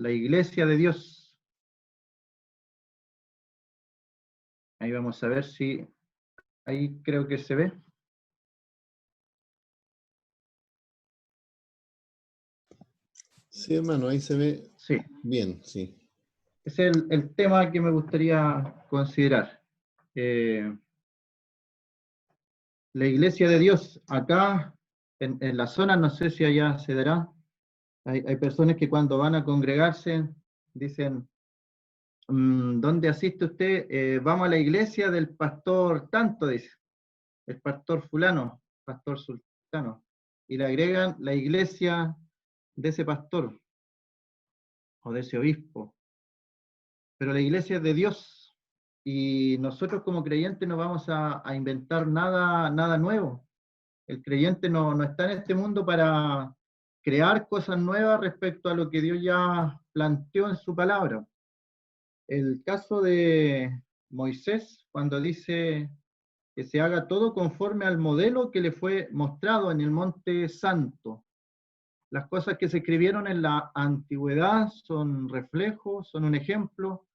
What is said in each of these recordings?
la iglesia de Dios. Ahí vamos a ver si, ahí creo que se ve. Sí, hermano, ahí se ve Sí, bien, sí. ese es el tema que me gustaría considerar. La iglesia de Dios, acá en la zona, no sé si allá se dará, hay personas que cuando van a congregarse dicen, ¿dónde asiste usted? Vamos a la iglesia del pastor tanto, dice, el pastor fulano, pastor sultano, y le agregan la iglesia de ese pastor o de ese obispo. Pero la iglesia es de Dios, y nosotros como creyentes no vamos a inventar nada nuevo. El creyente no está en este mundo para crear cosas nuevas respecto a lo que Dios ya planteó en su palabra. El caso de Moisés, cuando dice que se haga todo conforme al modelo que le fue mostrado en el Monte Santo. Las cosas que se escribieron en la antigüedad son reflejos, son un ejemplo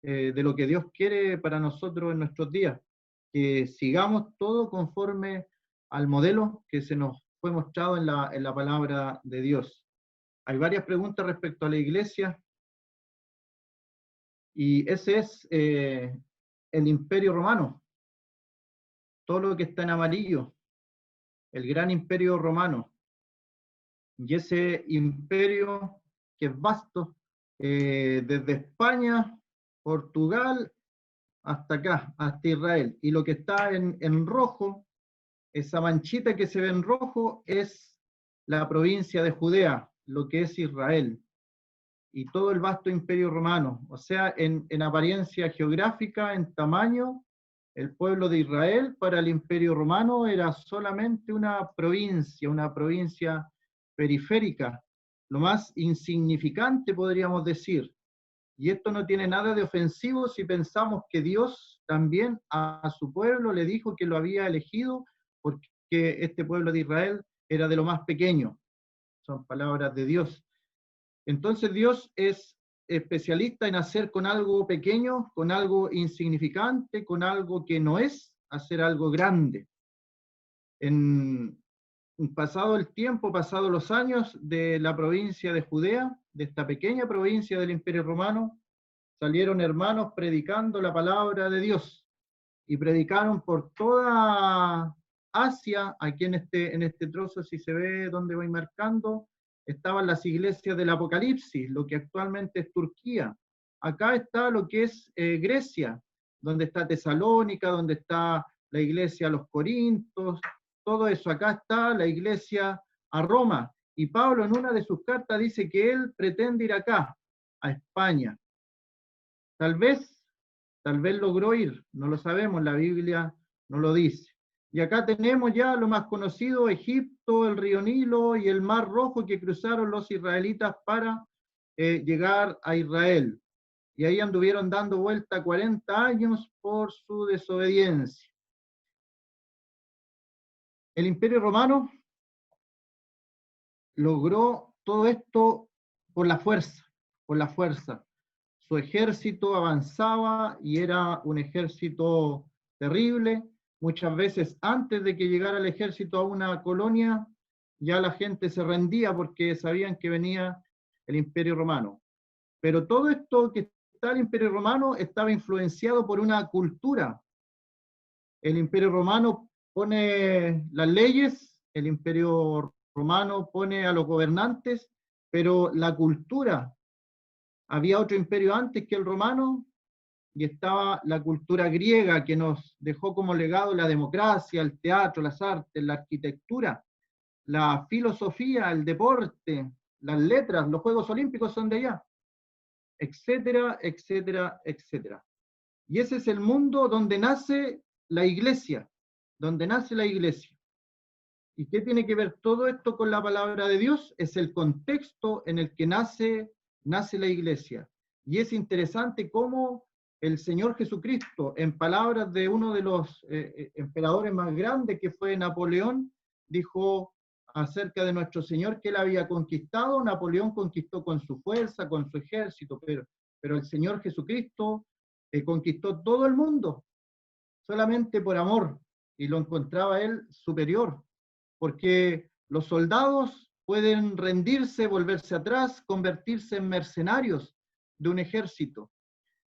de lo que Dios quiere para nosotros en nuestros días. Que sigamos todo conforme al modelo que se nos fue mostrado en la palabra de Dios. Hay varias preguntas respecto a la iglesia, y ese es el Imperio Romano, todo lo que está en amarillo, el gran Imperio Romano. Y ese imperio que es vasto, desde España, Portugal, hasta acá, hasta Israel. Y lo que está en rojo, esa manchita que se ve en rojo, es la provincia de Judea, lo que es Israel. Y todo el vasto imperio romano. O sea, en apariencia geográfica, en tamaño, el pueblo de Israel para el imperio romano era solamente una provincia periférica, lo más insignificante podríamos decir. Y esto no tiene nada de ofensivo si pensamos que Dios también a su pueblo le dijo que lo había elegido porque este pueblo de Israel era de lo más pequeño. Son palabras de Dios. Entonces Dios es especialista en hacer con algo pequeño, con algo insignificante, con algo que no es, hacer algo grande. En pasado el tiempo, pasado los años de la provincia de Judea, de esta pequeña provincia del Imperio Romano, salieron hermanos predicando la palabra de Dios y predicaron por toda Asia. Aquí en este trozo, si se ve donde voy marcando, estaban las iglesias del Apocalipsis, lo que actualmente es Turquía. Acá está lo que es Grecia, donde está Tesalónica, donde está la iglesia a los Corintios, todo eso. Acá está la iglesia a Roma. Y Pablo en una de sus cartas dice que él pretende ir acá, a España. Tal vez logró ir, no lo sabemos, la Biblia no lo dice. Y acá tenemos ya lo más conocido, Egipto, el río Nilo y el Mar Rojo que cruzaron los israelitas para llegar a Israel. Y ahí anduvieron dando vuelta 40 años por su desobediencia. El Imperio Romano logró todo esto por la fuerza, por la fuerza. Su ejército avanzaba y era un ejército terrible. Muchas veces antes de que llegara el ejército a una colonia, ya la gente se rendía porque sabían que venía el Imperio Romano. Pero todo esto que está el Imperio Romano estaba influenciado por una cultura. El Imperio Romano pone las leyes, el Imperio Romano pone a los gobernantes, pero la cultura, había otro imperio antes que el romano, y estaba la cultura griega que nos dejó como legado la democracia, el teatro, las artes, la arquitectura, la filosofía, el deporte, las letras, los Juegos Olímpicos son de allá, etcétera, etcétera, etcétera. Y ese es el mundo donde nace la iglesia, donde nace la iglesia. ¿Y qué tiene que ver todo esto con la palabra de Dios? Es el contexto en el que nace la iglesia. Y es interesante cómo el Señor Jesucristo, en palabras de uno de los emperadores más grandes, que fue Napoleón, dijo acerca de nuestro Señor que él había conquistado. Napoleón conquistó con su fuerza, con su ejército, pero el Señor Jesucristo conquistó todo el mundo solamente por amor, y lo encontraba él superior, porque los soldados pueden rendirse, volverse atrás, convertirse en mercenarios de un ejército,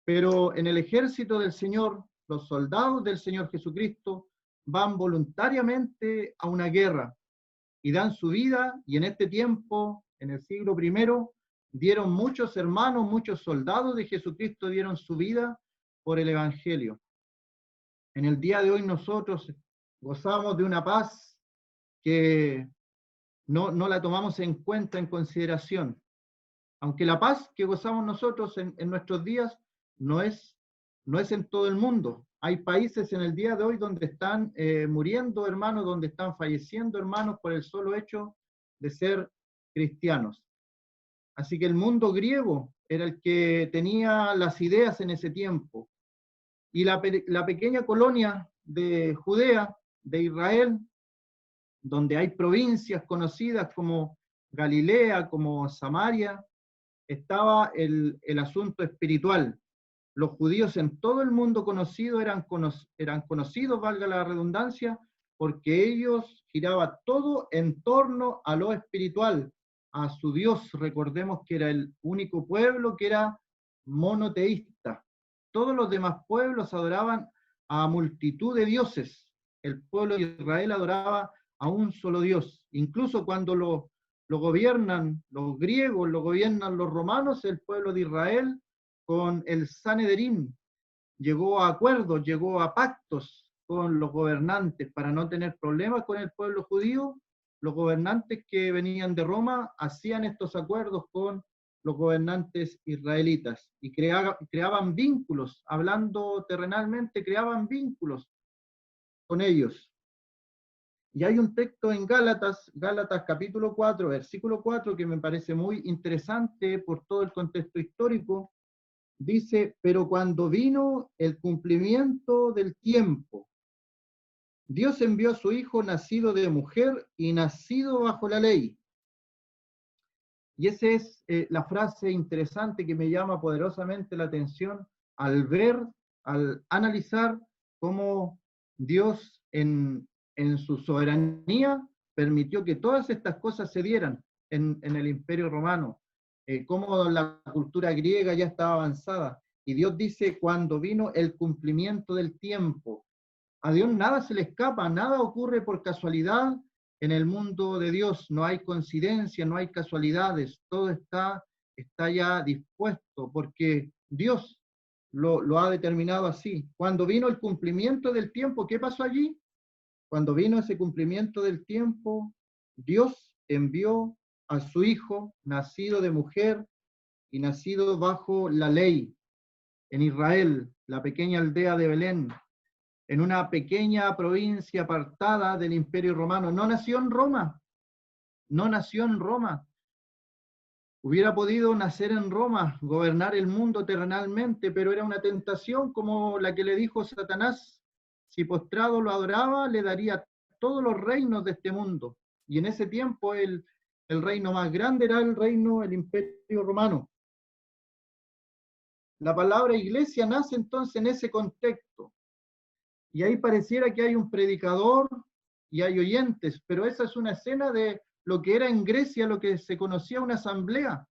pero en el ejército del Señor, los soldados del Señor Jesucristo van voluntariamente a una guerra y dan su vida, y en este tiempo, en el siglo I, dieron muchos hermanos, muchos soldados de Jesucristo dieron su vida por el Evangelio. En el día de hoy nosotros gozamos de una paz que no la tomamos en cuenta, en consideración. Aunque la paz que gozamos nosotros en nuestros días no es en todo el mundo. Hay países en el día de hoy donde están muriendo hermanos, donde están falleciendo hermanos por el solo hecho de ser cristianos. Así que el mundo griego era el que tenía las ideas en ese tiempo. Y la pequeña colonia de Judea, de Israel, donde hay provincias conocidas como Galilea, como Samaria, estaba el asunto espiritual. Los judíos en todo el mundo conocido eran conocidos, valga la redundancia, porque ellos giraba todo en torno a lo espiritual, a su Dios. Recordemos que era el único pueblo que era monoteísta. Todos los demás pueblos adoraban a multitud de dioses. El pueblo de Israel adoraba a un solo Dios. Incluso cuando lo gobiernan los griegos, lo gobiernan los romanos, el pueblo de Israel con el Sanedrín llegó a acuerdos, llegó a pactos con los gobernantes para no tener problemas con el pueblo judío. Los gobernantes que venían de Roma hacían estos acuerdos con los gobernantes israelitas y creaban vínculos, hablando terrenalmente, creaban vínculos con ellos. Y hay un texto en Gálatas capítulo 4, versículo 4, que me parece muy interesante por todo el contexto histórico. Dice, pero cuando vino el cumplimiento del tiempo, Dios envió a su Hijo nacido de mujer y nacido bajo la ley. Y esa es la frase interesante que me llama poderosamente la atención al ver, al analizar cómo Dios en su soberanía permitió que todas estas cosas se dieran en el Imperio Romano, cómo la cultura griega ya estaba avanzada. Y Dios dice, cuando vino el cumplimiento del tiempo, a Dios nada se le escapa, nada ocurre por casualidad en el mundo de Dios, no hay coincidencia, no hay casualidades, todo está ya dispuesto, porque Dios lo ha determinado así. Cuando vino el cumplimiento del tiempo, ¿qué pasó allí? Cuando vino ese cumplimiento del tiempo, Dios envió a su Hijo, nacido de mujer y nacido bajo la ley, en Israel, la pequeña aldea de Belén, en una pequeña provincia apartada del Imperio Romano. No nació en Roma, no nació en Roma. Hubiera podido nacer en Roma, gobernar el mundo terrenalmente, pero era una tentación como la que le dijo Satanás. Si postrado lo adoraba, le daría todos los reinos de este mundo. Y en ese tiempo el reino más grande era el Imperio Romano. La palabra iglesia nace entonces en ese contexto. Y ahí pareciera que hay un predicador y hay oyentes, pero esa es una escena de lo que era en Grecia, lo que se conocía una asamblea.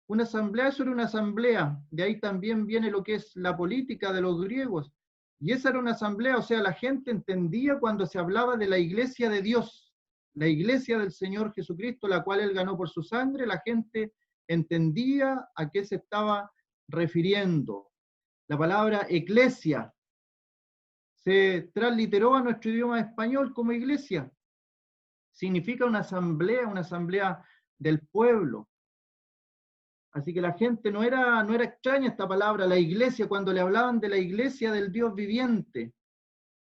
Una asamblea, eso era una asamblea. De ahí también viene lo que es la política de los griegos. Y esa era una asamblea, o sea, la gente entendía cuando se hablaba de la iglesia de Dios, la iglesia del Señor Jesucristo, la cual Él ganó por su sangre, la gente entendía a qué se estaba refiriendo. La palabra eclesia se transliteró a nuestro idioma español como iglesia. Significa una asamblea del pueblo. Así que la gente no era extraña esta palabra, la iglesia, cuando le hablaban de la iglesia del Dios viviente.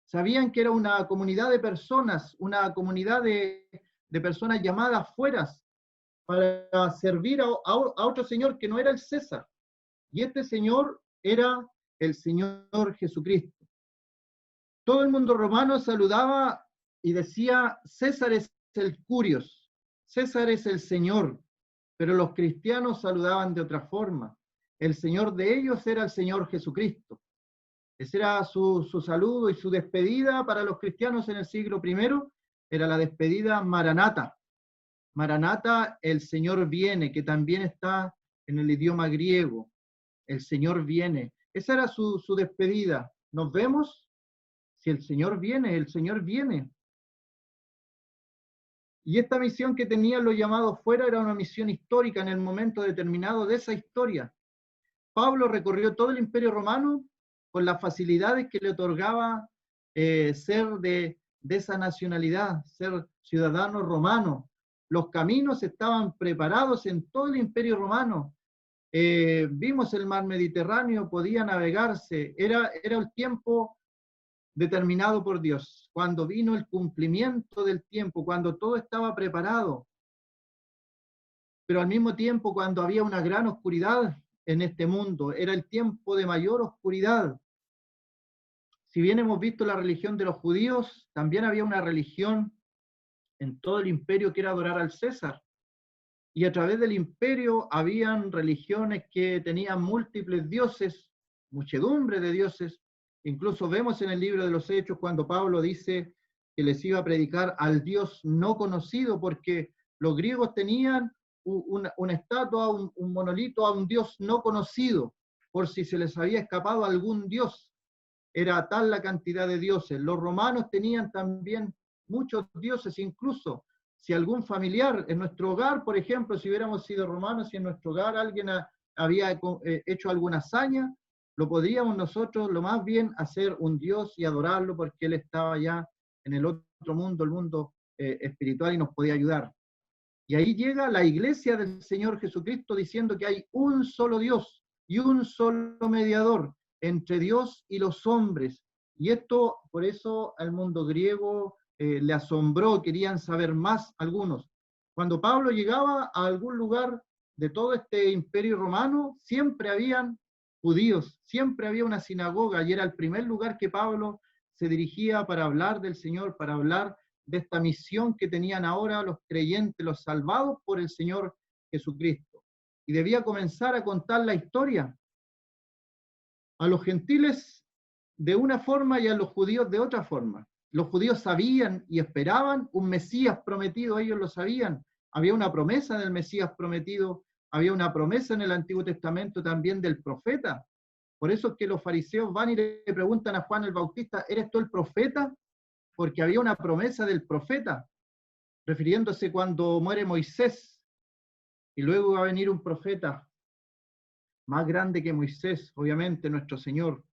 Sabían que era una comunidad de personas, una comunidad de personas llamadas fueras para servir a otro señor que no era el César. Y este señor era el Señor Jesucristo. Todo el mundo romano saludaba y decía, César es el Curios, César es el Señor, pero los cristianos saludaban de otra forma. El Señor de ellos era el Señor Jesucristo. Ese era su saludo y su despedida para los cristianos en el siglo I, era la despedida Maranata. Maranata, el Señor viene, que también está en el idioma griego. El Señor viene. Esa era su despedida. ¿Nos vemos? Si el Señor viene, el Señor viene. Y esta misión que tenían los llamados fuera era una misión histórica en el momento determinado de esa historia. Pablo recorrió todo el Imperio Romano con las facilidades que le otorgaba ser de esa nacionalidad, ser ciudadano romano. Los caminos estaban preparados en todo el Imperio Romano. Vimos el mar Mediterráneo, podía navegarse. Era el tiempo determinado por Dios, cuando vino el cumplimiento del tiempo, cuando todo estaba preparado. Pero al mismo tiempo, cuando había una gran oscuridad en este mundo, era el tiempo de mayor oscuridad. Si bien hemos visto la religión de los judíos, también había una religión en todo el imperio que era adorar al César. Y a través del imperio habían religiones que tenían múltiples dioses, muchedumbre de dioses. Incluso vemos en el libro de los Hechos cuando Pablo dice que les iba a predicar al Dios no conocido, porque los griegos tenían una estatua, un monolito a un Dios no conocido, por si se les había escapado algún Dios. Era tal la cantidad de dioses. Los romanos tenían también muchos dioses, incluso si algún familiar en nuestro hogar, por ejemplo, si hubiéramos sido romanos, si en nuestro hogar alguien había hecho alguna hazaña, lo podríamos nosotros lo más bien hacer un Dios y adorarlo porque Él estaba ya en el otro mundo, el mundo espiritual, y nos podía ayudar. Y ahí llega la iglesia del Señor Jesucristo diciendo que hay un solo Dios y un solo mediador entre Dios y los hombres. Y esto, por eso al mundo griego le asombró, querían saber más algunos. Cuando Pablo llegaba a algún lugar de todo este imperio romano, siempre habían judíos, siempre había una sinagoga, y era el primer lugar que Pablo se dirigía para hablar del Señor, para hablar de esta misión que tenían ahora los creyentes, los salvados por el Señor Jesucristo. Y debía comenzar a contar la historia a los gentiles de una forma y a los judíos de otra forma. Los judíos sabían y esperaban un Mesías prometido, ellos lo sabían. Había una promesa del Mesías prometido, había una promesa en el Antiguo Testamento también del profeta. Por eso es que los fariseos van y le preguntan a Juan el Bautista, ¿eres tú el profeta? Porque había una promesa del profeta, refiriéndose cuando muere Moisés, y luego va a venir un profeta más grande que Moisés, obviamente, nuestro Señor.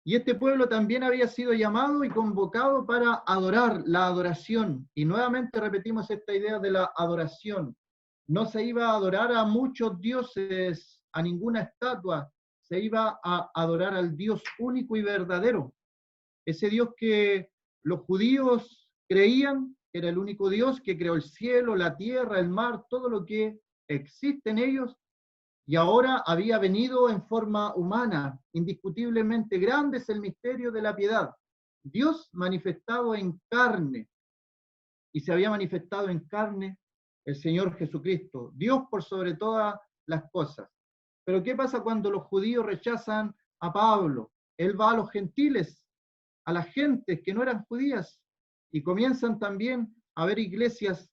Y este pueblo también había sido llamado y convocado para adorar, la adoración. Y nuevamente repetimos esta idea de la adoración. No se iba a adorar a muchos dioses, a ninguna estatua, se iba a adorar al Dios único y verdadero. Ese Dios que los judíos creían que era el único Dios que creó el cielo, la tierra, el mar, todo lo que existe en ellos, y ahora había venido en forma humana. Indiscutiblemente grande es el misterio de la piedad. Dios manifestado en carne, y se había manifestado en carne el Señor Jesucristo, Dios por sobre todas las cosas. Pero ¿qué pasa cuando los judíos rechazan a Pablo? Él va a los gentiles, a las gentes que no eran judías, y comienzan también a haber iglesias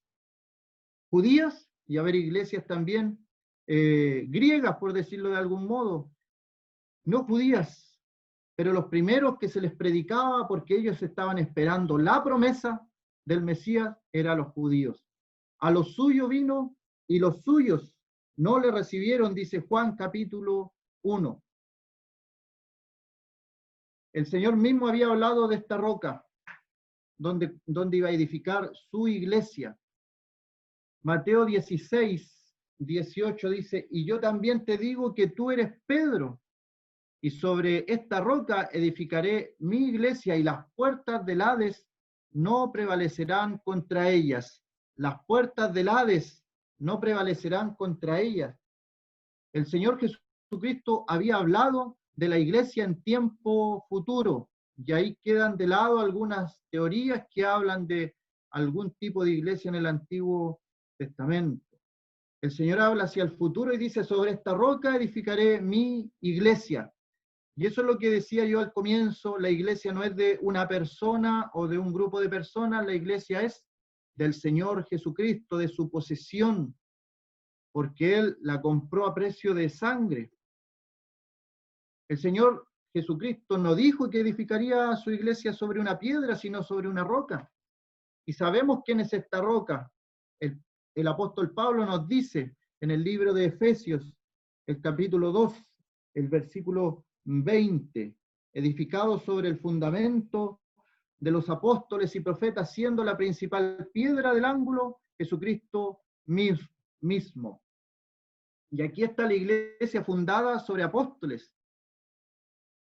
judías y a haber iglesias también griegas, por decirlo de algún modo, no judías, pero los primeros que se les predicaba porque ellos estaban esperando la promesa del Mesías eran los judíos. A los suyos vino y los suyos no le recibieron, dice Juan capítulo 1. El Señor mismo había hablado de esta roca donde iba a edificar su iglesia. Mateo 16, 18 dice, y yo también te digo que tú eres Pedro, y sobre esta roca edificaré mi iglesia, y las puertas del Hades no prevalecerán contra ellas. Las puertas del Hades no prevalecerán contra ellas. El Señor Jesucristo había hablado de la iglesia en tiempo futuro, y ahí quedan de lado algunas teorías que hablan de algún tipo de iglesia en el Antiguo Testamento. El Señor habla hacia el futuro y dice, sobre esta roca edificaré mi iglesia. Y eso es lo que decía yo al comienzo, la iglesia no es de una persona o de un grupo de personas, la iglesia es del Señor Jesucristo, de su posesión, porque Él la compró a precio de sangre. El Señor Jesucristo no dijo que edificaría su iglesia sobre una piedra, sino sobre una roca. Y sabemos quién es esta roca. El apóstol Pablo nos dice en el libro de Efesios, el capítulo 2, el versículo 20, edificado sobre el fundamento de los apóstoles y profetas, siendo la principal piedra del ángulo Jesucristo mismo. Y aquí está la iglesia fundada sobre apóstoles.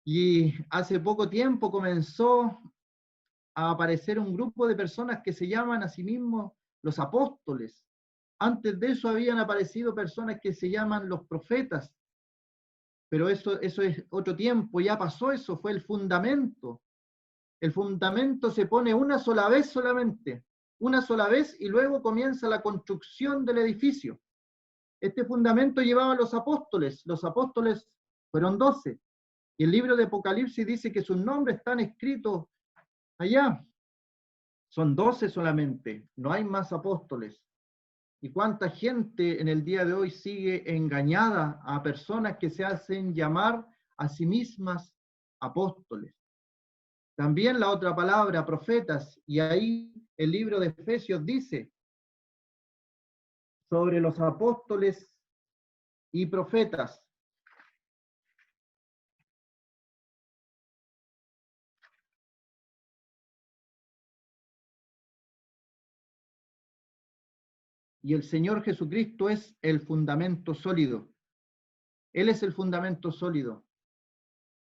Y hace poco tiempo comenzó a aparecer un grupo de personas que se llaman a sí mismos los apóstoles. Antes de eso habían aparecido personas que se llaman los profetas. Pero eso es otro tiempo, ya pasó eso, fue el fundamento. El fundamento se pone una sola vez solamente, una sola vez, y luego comienza la construcción del edificio. Este fundamento llevaba a los apóstoles fueron 12, y el libro de Apocalipsis dice que sus nombres están escritos allá. Son 12 solamente, no hay más apóstoles. ¿Y cuánta gente en el día de hoy sigue engañada a personas que se hacen llamar a sí mismas apóstoles? También la otra palabra, profetas, y ahí el libro de Efesios dice sobre los apóstoles y profetas. Y el Señor Jesucristo es el fundamento sólido. Él es el fundamento sólido.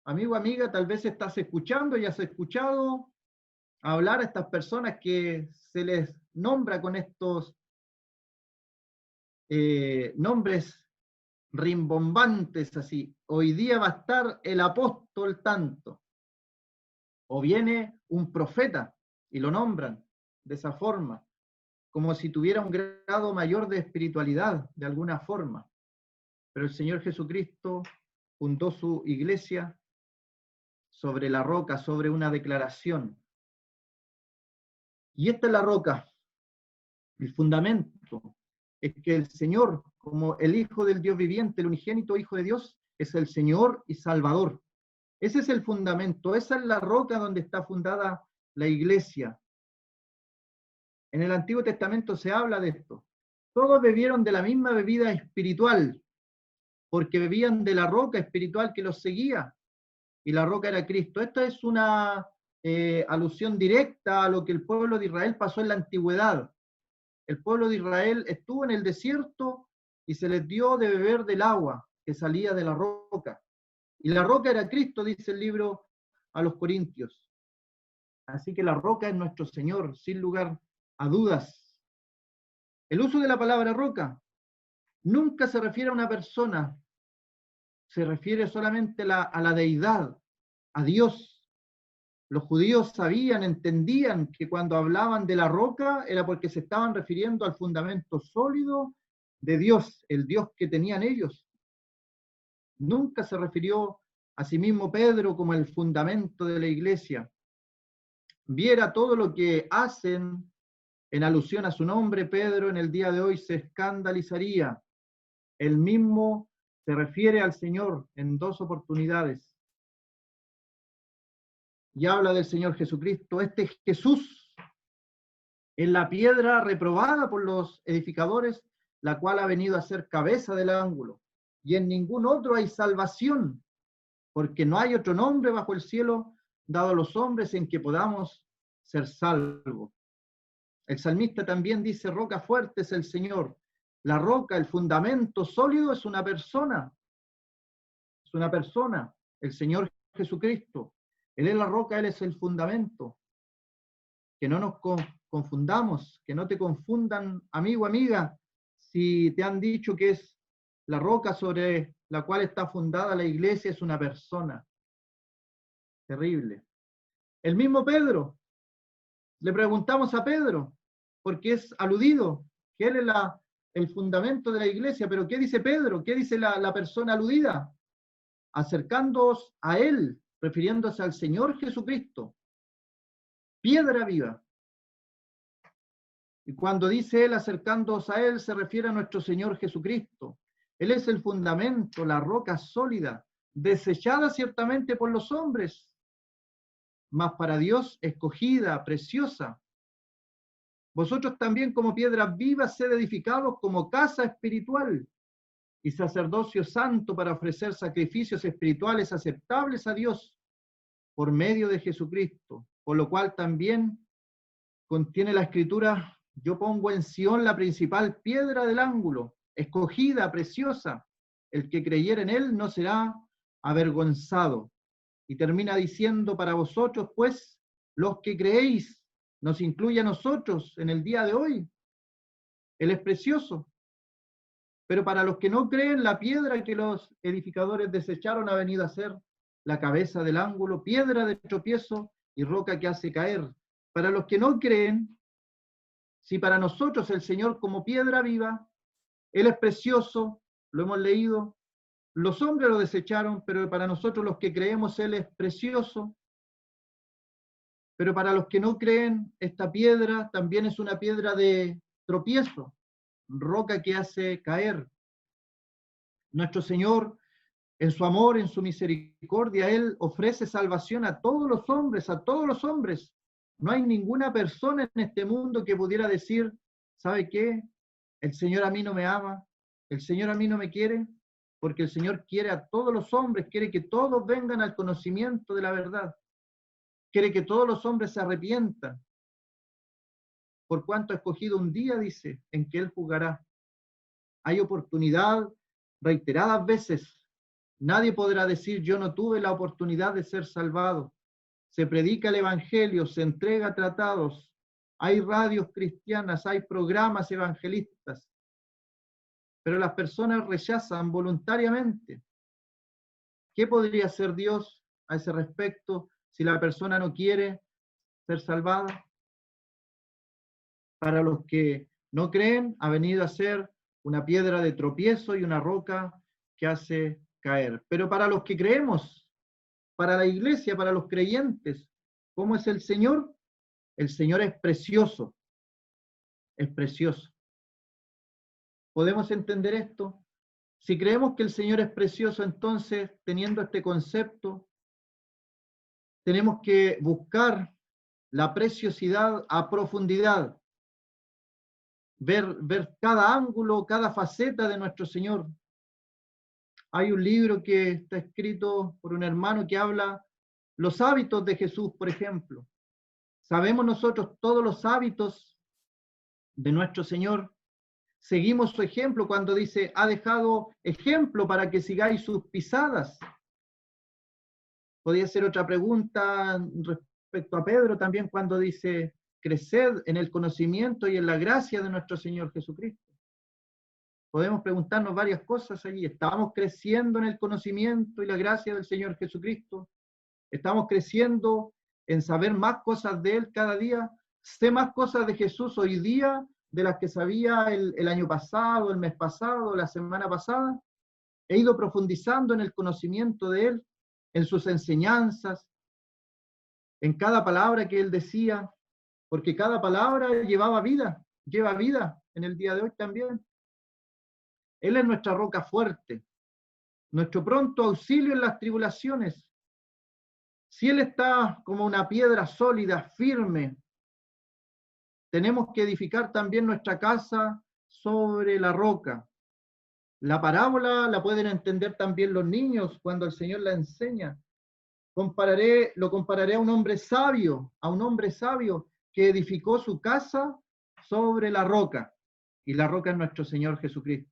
Amigo, amiga, tal vez estás escuchando y has escuchado hablar a estas personas que se les nombra con estos nombres rimbombantes así. Hoy día va a estar el apóstol tanto. O viene un profeta y lo nombran de esa forma, como si tuviera un grado mayor de espiritualidad de alguna forma. Pero el Señor Jesucristo fundó su iglesia sobre la roca, sobre una declaración. Y esta es la roca, el fundamento, es que el Señor, como el Hijo del Dios viviente, el unigénito Hijo de Dios, es el Señor y Salvador. Ese es el fundamento, esa es la roca donde está fundada la iglesia. En el Antiguo Testamento se habla de esto. Todos bebieron de la misma bebida espiritual, porque bebían de la roca espiritual que los seguía, y la roca era Cristo. Esta es una alusión directa a lo que el pueblo de Israel pasó en la antigüedad. El pueblo de Israel estuvo en el desierto y se les dio de beber del agua que salía de la roca. Y la roca era Cristo, dice el libro a los Corintios. Así que la roca es nuestro Señor, sin lugar a dudas. El uso de la palabra roca nunca se refiere a una persona, se refiere solamente a la deidad, a Dios. Los judíos sabían, entendían que cuando hablaban de la roca era porque se estaban refiriendo al fundamento sólido de Dios, el Dios que tenían ellos. Nunca se refirió a sí mismo Pedro como el fundamento de la iglesia. Viera todo lo que hacen en alusión a su nombre, Pedro en el día de hoy se escandalizaría. Él mismo se refiere al Señor en 2 oportunidades. Y habla del Señor Jesucristo. Este es Jesús, en la piedra reprobada por los edificadores, la cual ha venido a ser cabeza del ángulo. Y en ningún otro hay salvación, porque no hay otro nombre bajo el cielo dado a los hombres en que podamos ser salvos. El salmista también dice, roca fuerte es el Señor. La roca, el fundamento sólido es una persona. Es una persona, el Señor Jesucristo. Él es la roca, Él es el fundamento. Que no nos confundamos, que no te confundan, amigo, amiga, si te han dicho que es la roca sobre la cual está fundada la iglesia, es una persona. Terrible. El mismo Pedro Le preguntamos a Pedro, porque es aludido, que él es el fundamento de la iglesia, pero ¿qué dice Pedro? ¿Qué dice la persona aludida? Acercándoos a él, refiriéndose al Señor Jesucristo, piedra viva. Y cuando dice él acercándoos a él, se refiere a nuestro Señor Jesucristo. Él es el fundamento, la roca sólida, desechada ciertamente por los hombres, mas para Dios escogida, preciosa. Vosotros también como piedras vivas sed edificados como casa espiritual y sacerdocio santo para ofrecer sacrificios espirituales aceptables a Dios por medio de Jesucristo, por lo cual también contiene la escritura: yo pongo en Sión la principal piedra del ángulo, escogida, preciosa, el que creyere en él no será avergonzado. Y termina diciendo: para vosotros, pues, los que creéis, nos incluye a nosotros en el día de hoy. Él es precioso. Pero para los que no creen, la piedra que los edificadores desecharon ha venido a ser la cabeza del ángulo, piedra de tropiezo y roca que hace caer. Para los que no creen, si para nosotros el Señor como piedra viva, Él es precioso, lo hemos leído, los hombres lo desecharon, pero para nosotros los que creemos Él es precioso. Pero para los que no creen, esta piedra también es una piedra de tropiezo, roca que hace caer. Nuestro Señor, en su amor, en su misericordia, Él ofrece salvación a todos los hombres, a todos los hombres. No hay ninguna persona en este mundo que pudiera decir: ¿sabe qué? El Señor a mí no me ama, el Señor a mí no me quiere, porque el Señor quiere a todos los hombres, quiere que todos vengan al conocimiento de la verdad, quiere que todos los hombres se arrepientan, por cuanto ha escogido un día, dice, en que Él jugará. Hay oportunidad reiteradas veces. Nadie podrá decir: yo no tuve la oportunidad de ser salvado. Se predica el evangelio, se entrega tratados, hay radios cristianas, hay programas evangelistas, pero las personas rechazan voluntariamente. ¿Qué podría hacer Dios a ese respecto si la persona no quiere ser salvada? Para los que no creen, ha venido a ser una piedra de tropiezo y una roca que hace caer. Pero para los que creemos, para la iglesia, para los creyentes, ¿cómo es el Señor? El Señor es precioso, es precioso. ¿Podemos entender esto? Si creemos que el Señor es precioso, entonces, teniendo este concepto, tenemos que buscar la preciosidad a profundidad, ver cada ángulo, cada faceta de nuestro Señor. Hay un libro que está escrito por un hermano que habla los hábitos de Jesús, por ejemplo. Sabemos nosotros todos los hábitos de nuestro Señor. Seguimos su ejemplo cuando dice: ha dejado ejemplo para que sigáis sus pisadas. Podría ser otra pregunta respecto a Pedro también cuando dice: creced en el conocimiento y en la gracia de nuestro Señor Jesucristo. Podemos preguntarnos varias cosas allí. ¿Estamos creciendo en el conocimiento y la gracia del Señor Jesucristo? ¿Estamos creciendo en saber más cosas de Él cada día? ¿Sé más cosas de Jesús hoy día de las que sabía el año pasado, el mes pasado, la semana pasada? He ido profundizando en el conocimiento de Él, en sus enseñanzas, en cada palabra que Él decía, porque cada palabra lleva vida en el día de hoy también. Él es nuestra roca fuerte, nuestro pronto auxilio en las tribulaciones. Si Él está como una piedra sólida, firme, tenemos que edificar también nuestra casa sobre la roca. La parábola la pueden entender también los niños cuando el Señor la enseña. Lo compararé a un hombre sabio que edificó su casa sobre la roca, y la roca es nuestro Señor Jesucristo.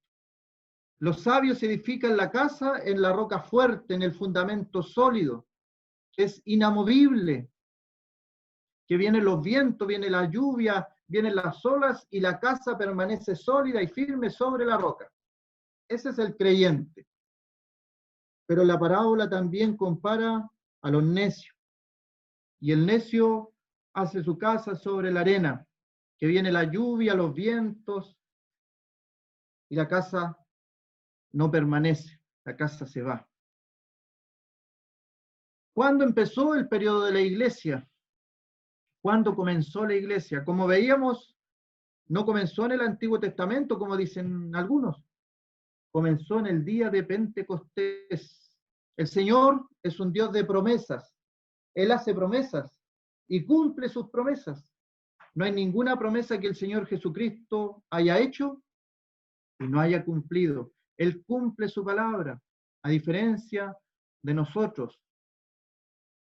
Los sabios edifican la casa en la roca fuerte, en el fundamento sólido, que es inamovible, que vienen los vientos, viene la lluvia, vienen las olas y la casa permanece sólida y firme sobre la roca. Ese es el creyente. Pero la parábola también compara a los necios. Y el necio hace su casa sobre la arena, que viene la lluvia, los vientos, y la casa no permanece, la casa se va. ¿Cuándo empezó el periodo de la iglesia? ¿Cuándo comenzó la iglesia? Como veíamos, no comenzó en el Antiguo Testamento, como dicen algunos. Comenzó en el día de Pentecostés. El Señor es un Dios de promesas. Él hace promesas y cumple sus promesas. No hay ninguna promesa que el Señor Jesucristo haya hecho y no haya cumplido. Él cumple su palabra, a diferencia de nosotros.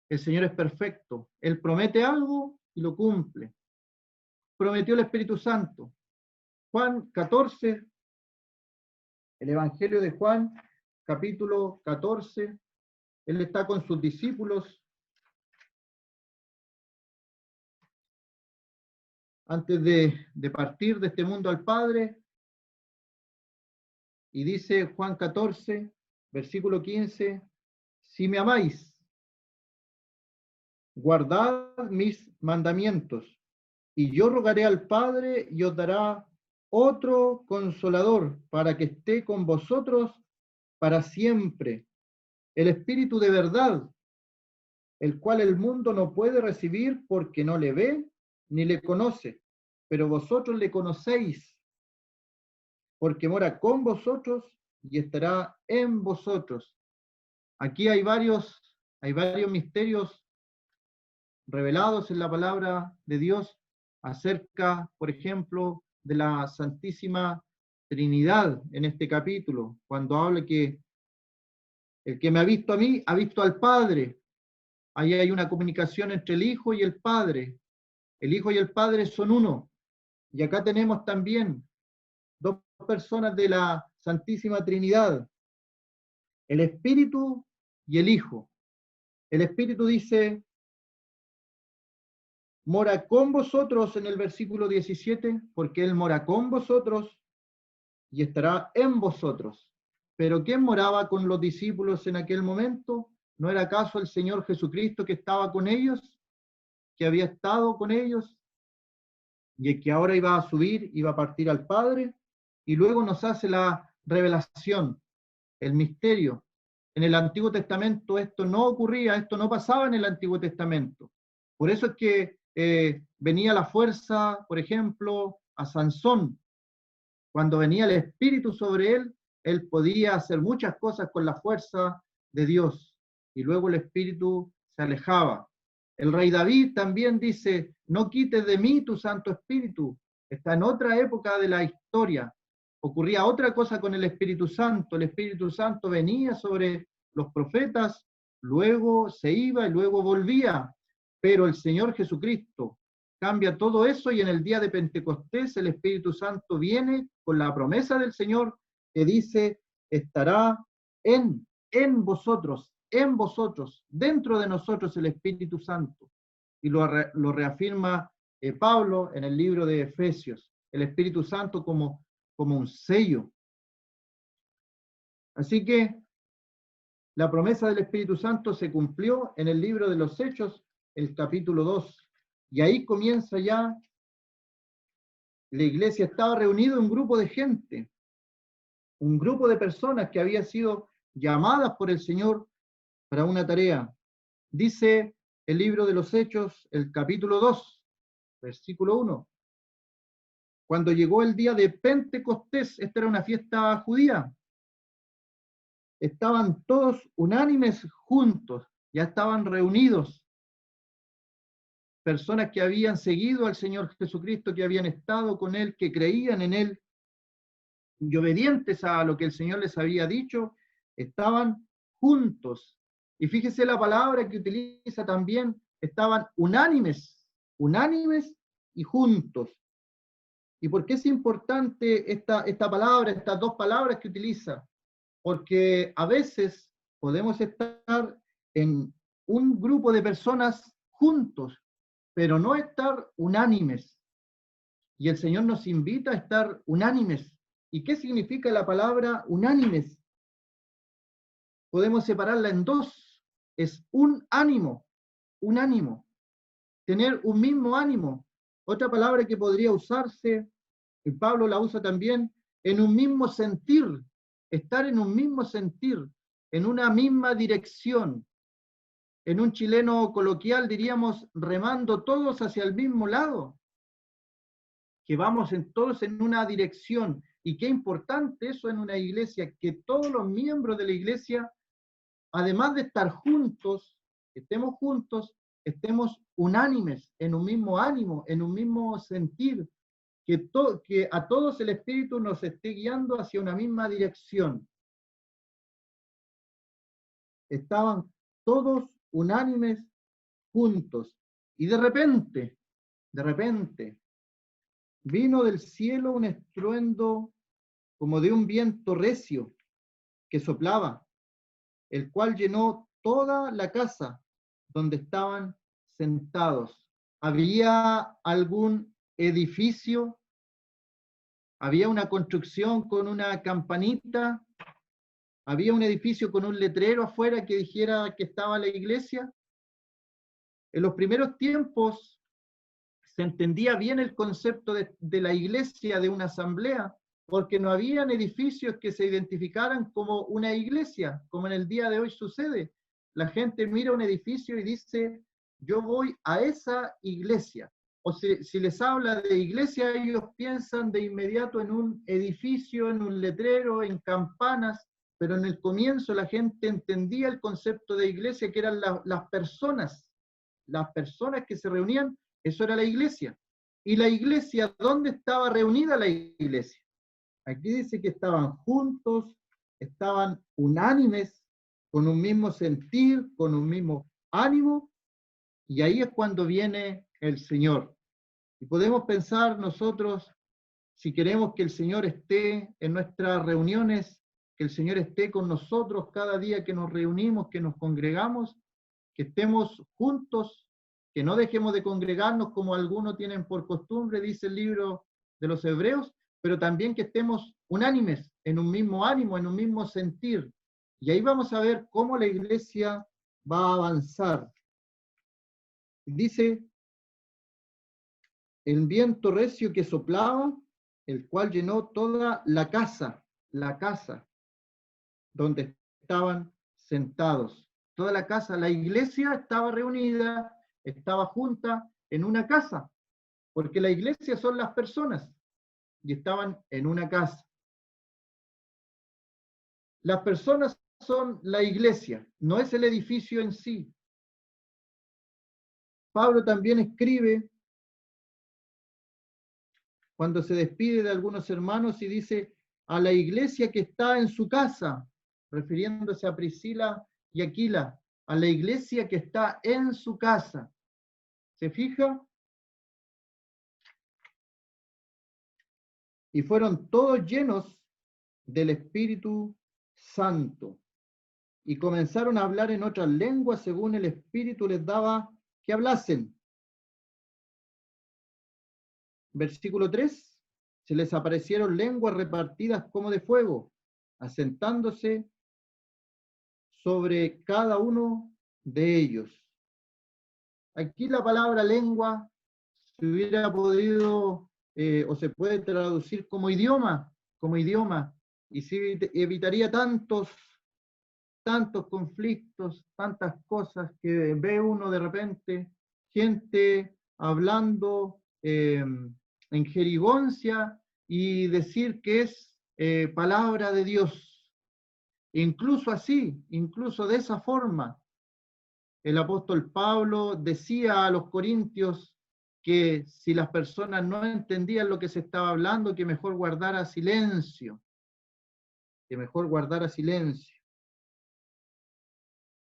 El Señor es perfecto. Él promete algo y lo cumple. Prometió el Espíritu Santo. Juan 14, el Evangelio de Juan, capítulo 14. Él está con sus discípulos antes de partir de este mundo al Padre. Y dice Juan 14, versículo 15, si me amáis, guardad mis mandamientos, y yo rogaré al Padre y os dará otro consolador para que esté con vosotros para siempre, el Espíritu de verdad, el cual el mundo no puede recibir porque no le ve ni le conoce, pero vosotros le conocéis, porque mora con vosotros y estará en vosotros. Aquí hay varios misterios revelados en la palabra de Dios acerca, por ejemplo, de la Santísima Trinidad en este capítulo, cuando habla que el que me ha visto a mí, ha visto al Padre. Ahí hay una comunicación entre el Hijo y el Padre. El Hijo y el Padre son uno. Y acá tenemos también dos personas de la Santísima Trinidad, el Espíritu y el Hijo. El Espíritu dice, mora con vosotros en el versículo 17, porque Él mora con vosotros y estará en vosotros. Pero ¿quién moraba con los discípulos en aquel momento? ¿No era acaso el Señor Jesucristo que estaba con ellos, que había estado con ellos y que ahora iba a subir, iba a partir al Padre? Y luego nos hace la revelación, el misterio. En el Antiguo Testamento esto no ocurría, esto no pasaba en el Antiguo Testamento. Por eso es que venía la fuerza, por ejemplo, a Sansón. Cuando venía el Espíritu sobre él, él podía hacer muchas cosas con la fuerza de Dios. Y luego el Espíritu se alejaba. El rey David también dice, no quites de mí tu Santo Espíritu. Está en otra época de la historia. Ocurría otra cosa con el Espíritu Santo. El Espíritu Santo venía sobre los profetas, luego se iba y luego volvía. Pero el Señor Jesucristo cambia todo eso y en el día de Pentecostés el Espíritu Santo viene con la promesa del Señor que dice, estará en vosotros, dentro de nosotros el Espíritu Santo. Y lo reafirma Pablo en el libro de Efesios, el Espíritu Santo como un sello. Así que la promesa del Espíritu Santo se cumplió en el libro de los Hechos, el capítulo 2. Y ahí comienza ya, la iglesia estaba reunido un grupo de gente, un grupo de personas que había sido llamadas por el Señor para una tarea. Dice el libro de los Hechos, el capítulo 2, versículo 1. Cuando llegó el día de Pentecostés, esta era una fiesta judía, estaban todos unánimes juntos, ya estaban reunidos. Personas que habían seguido al Señor Jesucristo, que habían estado con Él, que creían en Él, y obedientes a lo que el Señor les había dicho, estaban juntos. Y fíjese la palabra que utiliza también, estaban unánimes y juntos. ¿Y por qué es importante esta palabra, estas dos palabras que utiliza? Porque a veces podemos estar en un grupo de personas juntos, pero no estar unánimes. Y el Señor nos invita a estar unánimes. ¿Y qué significa la palabra unánimes? Podemos separarla en dos. Es un ánimo, un ánimo. tener un mismo ánimo. Otra palabra que podría usarse, y Pablo la usa también, en un mismo sentir, estar en un mismo sentir, en una misma dirección. En un chileno coloquial diríamos remando todos hacia el mismo lado, que vamos todos en una dirección. Y qué importante eso en una iglesia, que todos los miembros de la iglesia, además de estar juntos, estemos unánimes, en un mismo ánimo, en un mismo sentir, que a todos el Espíritu nos esté guiando hacia una misma dirección. Estaban todos unánimes, juntos. Y de repente, vino del cielo un estruendo como de un viento recio que soplaba, el cual llenó toda la casa donde estaban sentados. ¿Había algún edificio? ¿Había una construcción con una campanita? ¿Había un edificio con un letrero afuera que dijera que estaba la iglesia? En los primeros tiempos se entendía bien el concepto de la iglesia, de una asamblea, porque no habían edificios que se identificaran como una iglesia, como en el día de hoy sucede. La gente mira un edificio y dice, yo voy a esa iglesia. O si les habla de iglesia, ellos piensan de inmediato en un edificio, en un letrero, en campanas, pero en el comienzo la gente entendía el concepto de iglesia, que eran las personas que se reunían, eso era la iglesia. ¿Y la iglesia, dónde estaba reunida la iglesia? Aquí dice que estaban juntos, estaban unánimes, con un mismo sentir, con un mismo ánimo, y ahí es cuando viene el Señor. Y podemos pensar nosotros, si queremos que el Señor esté en nuestras reuniones, que el Señor esté con nosotros cada día que nos reunimos, que nos congregamos, que estemos juntos, que no dejemos de congregarnos como algunos tienen por costumbre, dice el libro de los Hebreos, pero también que estemos unánimes, en un mismo ánimo, en un mismo sentir. Y ahí vamos a ver cómo la iglesia va a avanzar. Dice, el viento recio que soplaba, el cual llenó toda la casa donde estaban sentados. Toda la casa, la iglesia estaba reunida, estaba junta en una casa, porque la iglesia son las personas y estaban en una casa. Las personas son la iglesia, no es el edificio en sí. Pablo también escribe cuando se despide de algunos hermanos y dice, a la iglesia que está en su casa, refiriéndose a Priscila y Aquila, a la iglesia que está en su casa. ¿Se fija? Y fueron todos llenos del Espíritu Santo y comenzaron a hablar en otras lenguas según el Espíritu les daba que hablasen. Versículo 3, se les aparecieron lenguas repartidas como de fuego, asentándose sobre cada uno de ellos. Aquí la palabra lengua se hubiera podido o se puede traducir como idioma, y se evitaría tantos conflictos, tantas cosas que ve uno de repente, gente hablando en jerigoncia y decir que es palabra de Dios. Incluso así, incluso de esa forma, el apóstol Pablo decía a los corintios que si las personas no entendían lo que se estaba hablando, que mejor guardara silencio,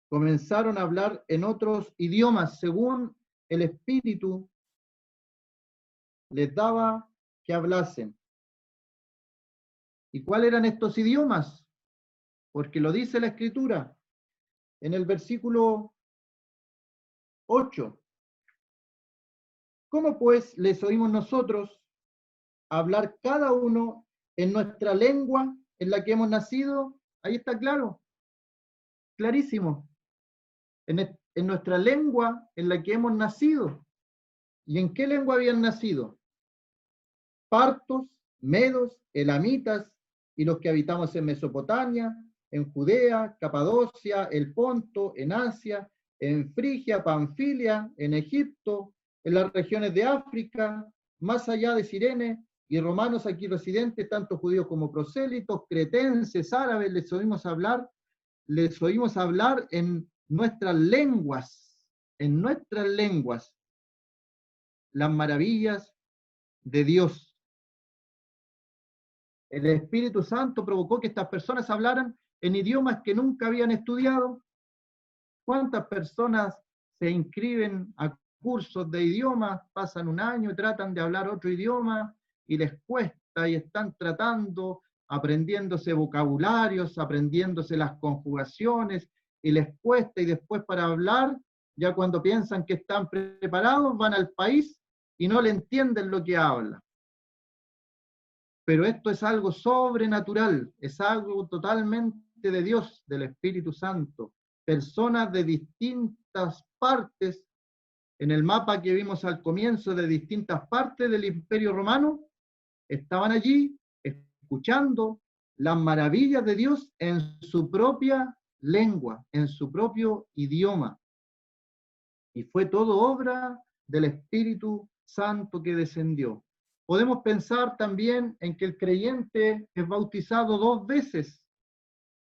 Comenzaron a hablar en otros idiomas según el Espíritu les daba que hablasen. ¿Y cuáles eran estos idiomas? Porque lo dice la Escritura en el versículo 8. ¿Cómo pues les oímos nosotros hablar cada uno en nuestra lengua en la que hemos nacido? Ahí está claro, clarísimo. En nuestra lengua en la que hemos nacido. ¿Y en qué lengua habían nacido? Partos, medos, elamitas y los que habitamos en Mesopotamia, en Judea, Capadocia, el Ponto, en Asia, en Frigia, Panfilia, en Egipto, en las regiones de África, más allá de Cirene, y romanos aquí residentes, tanto judíos como prosélitos, cretenses, árabes, les oímos hablar en nuestras lenguas, las maravillas de Dios. El Espíritu Santo provocó que estas personas hablaran en idiomas que nunca habían estudiado. ¿Cuántas personas se inscriben a cursos de idiomas, pasan un año y tratan de hablar otro idioma y les cuesta y están tratando, aprendiéndose vocabularios, aprendiéndose las conjugaciones y les cuesta y después para hablar, ya cuando piensan que están preparados, van al país y no le entienden lo que hablan? Pero esto es algo sobrenatural, es algo totalmente de Dios, del Espíritu Santo. Personas de distintas partes, en el mapa que vimos al comienzo, de distintas partes del Imperio Romano, estaban allí escuchando las maravillas de Dios en su propia lengua, en su propio idioma. Y fue todo obra del Espíritu Santo que descendió. Podemos pensar también en que el creyente es bautizado 2 veces,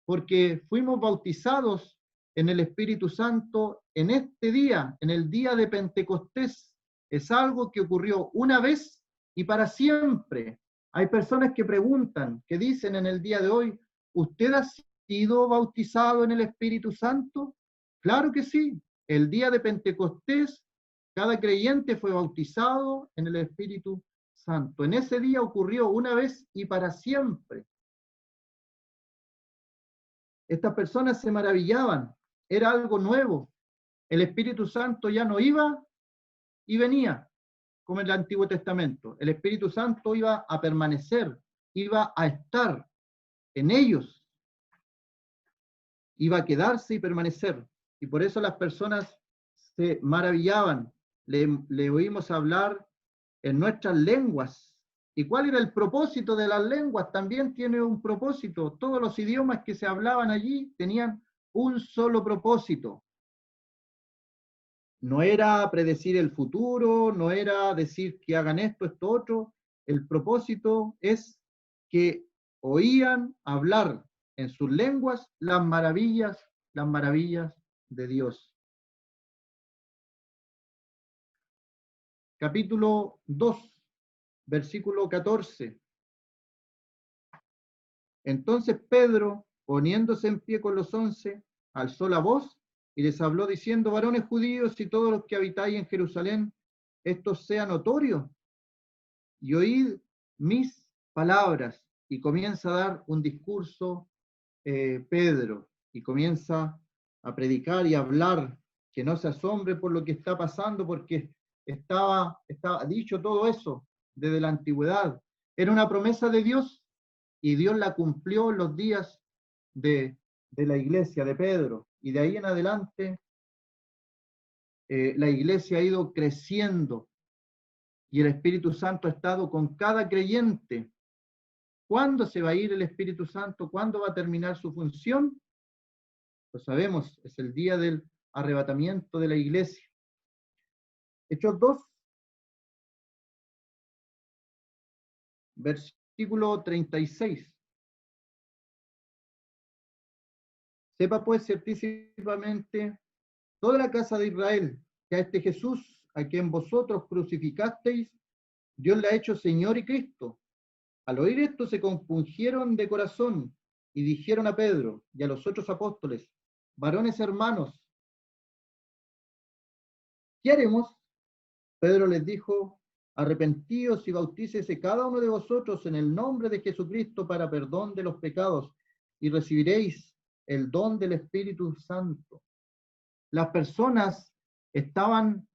porque fuimos bautizados en el Espíritu Santo en este día, en el día de Pentecostés. Es algo que ocurrió una vez y para siempre. Hay personas que preguntan, que dicen en el día de hoy, ¿usted ha sido bautizado en el Espíritu Santo? Claro que sí. El día de Pentecostés, cada creyente fue bautizado en el Espíritu Santo. En ese día ocurrió una vez y para siempre. Estas personas se maravillaban, era algo nuevo. El Espíritu Santo ya no iba y venía, como en el Antiguo Testamento. El Espíritu Santo iba a permanecer, iba a estar en ellos, iba a quedarse y permanecer. Y por eso las personas se maravillaban. Le oímos hablar en nuestras lenguas. ¿Y cuál era el propósito de las lenguas? También tiene un propósito. Todos los idiomas que se hablaban allí tenían un solo propósito. No era predecir el futuro, no era decir que hagan esto, esto, otro. El propósito es que oían hablar en sus lenguas las maravillas de Dios. Capítulo 2, versículo 14. Entonces Pedro, poniéndose en pie con los 11, alzó la voz y les habló diciendo: varones judíos y todos los que habitáis en Jerusalén, esto sea notorio, y oíd mis palabras. Y comienza a dar un discurso Pedro, y comienza a predicar y a hablar, que no se asombre por lo que está pasando, porque estaba dicho todo eso desde la antigüedad. Era una promesa de Dios, y Dios la cumplió en los días de la iglesia, de Pedro, y de ahí en adelante la iglesia ha ido creciendo, y el Espíritu Santo ha estado con cada creyente. ¿Cuándo se va a ir el Espíritu Santo? ¿Cuándo va a terminar su función? Lo sabemos, es el día del arrebatamiento de la iglesia. Hechos 2, versículo 36. Sepa pues ciertísimamente toda la casa de Israel que a este Jesús, a quien vosotros crucificasteis, Dios le ha hecho Señor y Cristo. Al oír esto se compungieron de corazón y dijeron a Pedro y a los otros apóstoles: varones hermanos, ¿qué haremos? Pedro les dijo: arrepentíos y bautícese cada uno de vosotros en el nombre de Jesucristo para perdón de los pecados, y recibiréis el don del Espíritu Santo. Las personas estaban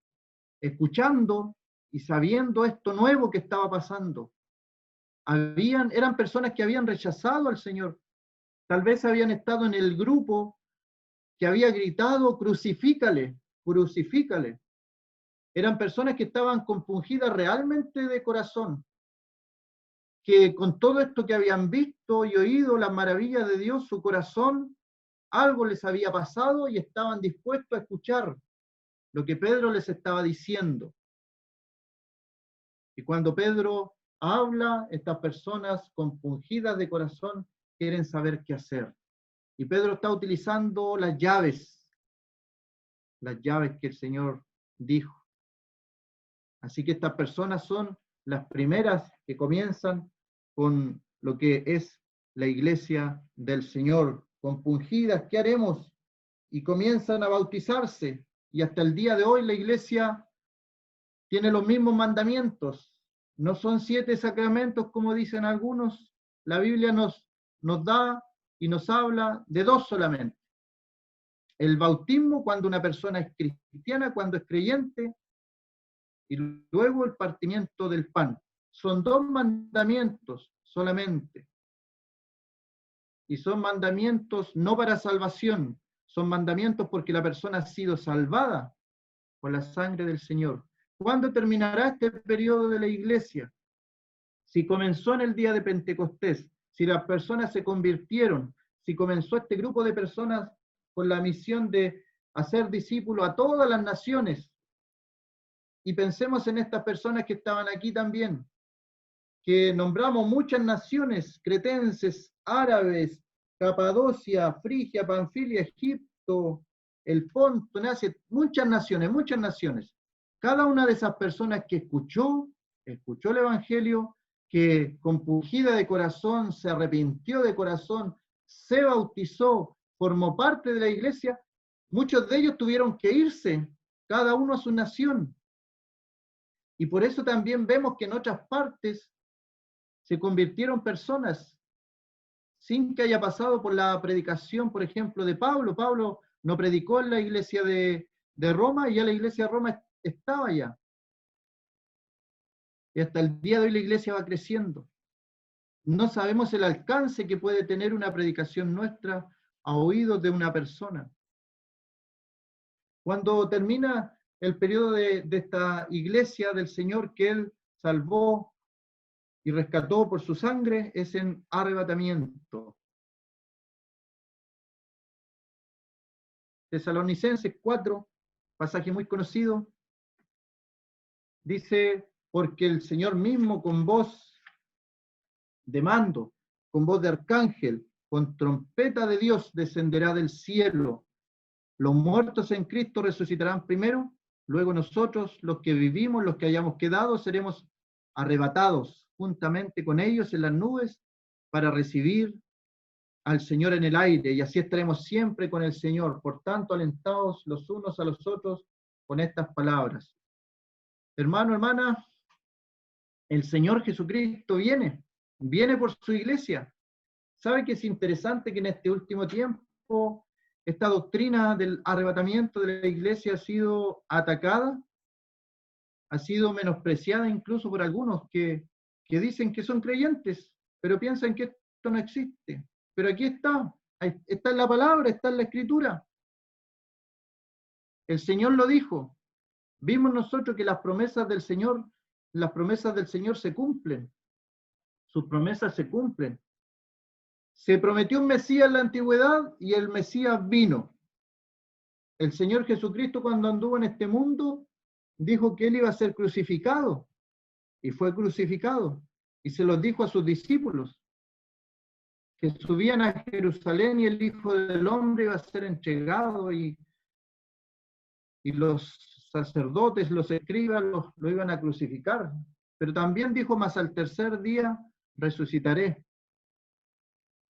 escuchando y sabiendo esto nuevo que estaba pasando. Eran personas que habían rechazado al Señor. Tal vez habían estado en el grupo que había gritado: crucifícale, crucifícale. Eran personas que estaban compungidas realmente de corazón, que con todo esto que habían visto y oído, las maravillas de Dios, su corazón, algo les había pasado y estaban dispuestos a escuchar lo que Pedro les estaba diciendo. Y cuando Pedro habla, estas personas compungidas de corazón quieren saber qué hacer. Y Pedro está utilizando las llaves que el Señor dijo. Así que estas personas son las primeras que comienzan con lo que es la iglesia del Señor, compungidas, ¿qué haremos? Y comienzan a bautizarse. Y hasta el día de hoy la iglesia tiene los mismos mandamientos. No son 7 sacramentos como dicen algunos. La Biblia nos da y nos habla de 2 solamente. El bautismo cuando una persona es cristiana, cuando es creyente, y luego el partimiento del pan. Son 2 mandamientos solamente. Y son mandamientos no para salvación, son mandamientos porque la persona ha sido salvada por la sangre del Señor. ¿Cuándo terminará este periodo de la iglesia? Si comenzó en el día de Pentecostés, si las personas se convirtieron, si comenzó este grupo de personas con la misión de hacer discípulos a todas las naciones. Y pensemos en estas personas que estaban aquí también, que nombramos muchas naciones, cretenses, árabes, Capadocia, Frigia, Panfilia, Egipto, el Ponto, Asia, muchas naciones. Cada una de esas personas que escuchó el Evangelio, que compungida de corazón, se arrepintió de corazón, se bautizó, formó parte de la iglesia, muchos de ellos tuvieron que irse, cada uno a su nación. Y por eso también vemos que en otras partes se convirtieron personas sin que haya pasado por la predicación, por ejemplo, de Pablo. Pablo no predicó en la iglesia de Roma y ya la iglesia de Roma estaba ya. Y hasta el día de hoy la iglesia va creciendo. No sabemos el alcance que puede tener una predicación nuestra a oídos de una persona. Cuando termina el periodo de esta iglesia del Señor que Él salvó y rescató por su sangre, es en arrebatamiento. Tesalonicenses 4, pasaje muy conocido, dice, porque el Señor mismo con voz de mando, con voz de arcángel, con trompeta de Dios descenderá del cielo. Los muertos en Cristo resucitarán primero, luego nosotros, los que vivimos, los que hayamos quedado, seremos arrebatados juntamente con ellos en las nubes para recibir al Señor en el aire, y así estaremos siempre con el Señor. Por tanto, alentados los unos a los otros con estas palabras. Hermano, hermana, el Señor Jesucristo viene por su iglesia. ¿Sabe que es interesante que en este último tiempo esta doctrina del arrebatamiento de la iglesia ha sido atacada? Ha sido menospreciada incluso por algunos que dicen que son creyentes, pero piensan que esto no existe. Pero aquí está en la palabra, está en la escritura. El Señor lo dijo. Vimos nosotros que las promesas del Señor se cumplen. Sus promesas se cumplen. Se prometió un Mesías en la antigüedad y el Mesías vino. El Señor Jesucristo, cuando anduvo en este mundo, dijo que Él iba a ser crucificado y fue crucificado. Y se los dijo a sus discípulos, que subían a Jerusalén y el Hijo del Hombre iba a ser entregado y los sacerdotes, los escribas lo iban a crucificar. Pero también dijo, más al tercer día resucitaré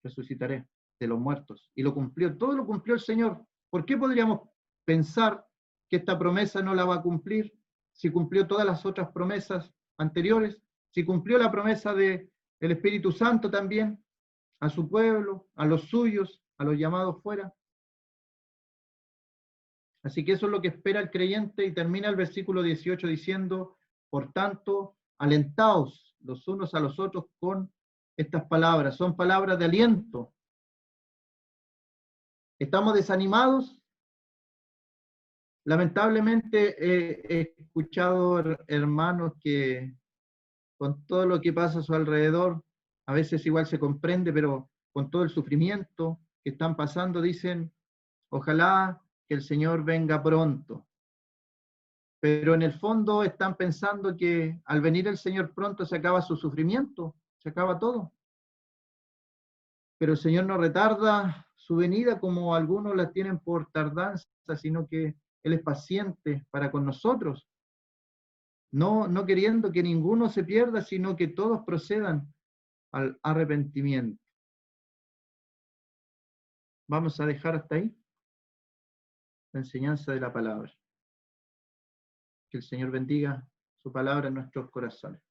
de los muertos. Y lo cumplió, todo lo cumplió el Señor. ¿Por qué podríamos pensar que esta promesa no la va a cumplir si cumplió todas las otras promesas anteriores? Si cumplió la promesa del Espíritu Santo también a su pueblo, a los suyos, a los llamados fuera. Así que eso es lo que espera el creyente, y termina el versículo 18 diciendo, por tanto, alentaos los unos a los otros con estas palabras. Son palabras de aliento. ¿Estamos desanimados? Lamentablemente he escuchado hermanos que con todo lo que pasa a su alrededor, a veces igual se comprende, pero con todo el sufrimiento que están pasando, dicen, ojalá que el Señor venga pronto. Pero en el fondo están pensando que al venir el Señor pronto se acaba su sufrimiento, se acaba todo. Pero el Señor no retarda su venida como algunos la tienen por tardanza, sino que Él es paciente para con nosotros, no queriendo que ninguno se pierda, sino que todos procedan al arrepentimiento. Vamos a dejar hasta ahí la enseñanza de la palabra. Que el Señor bendiga su palabra en nuestros corazones.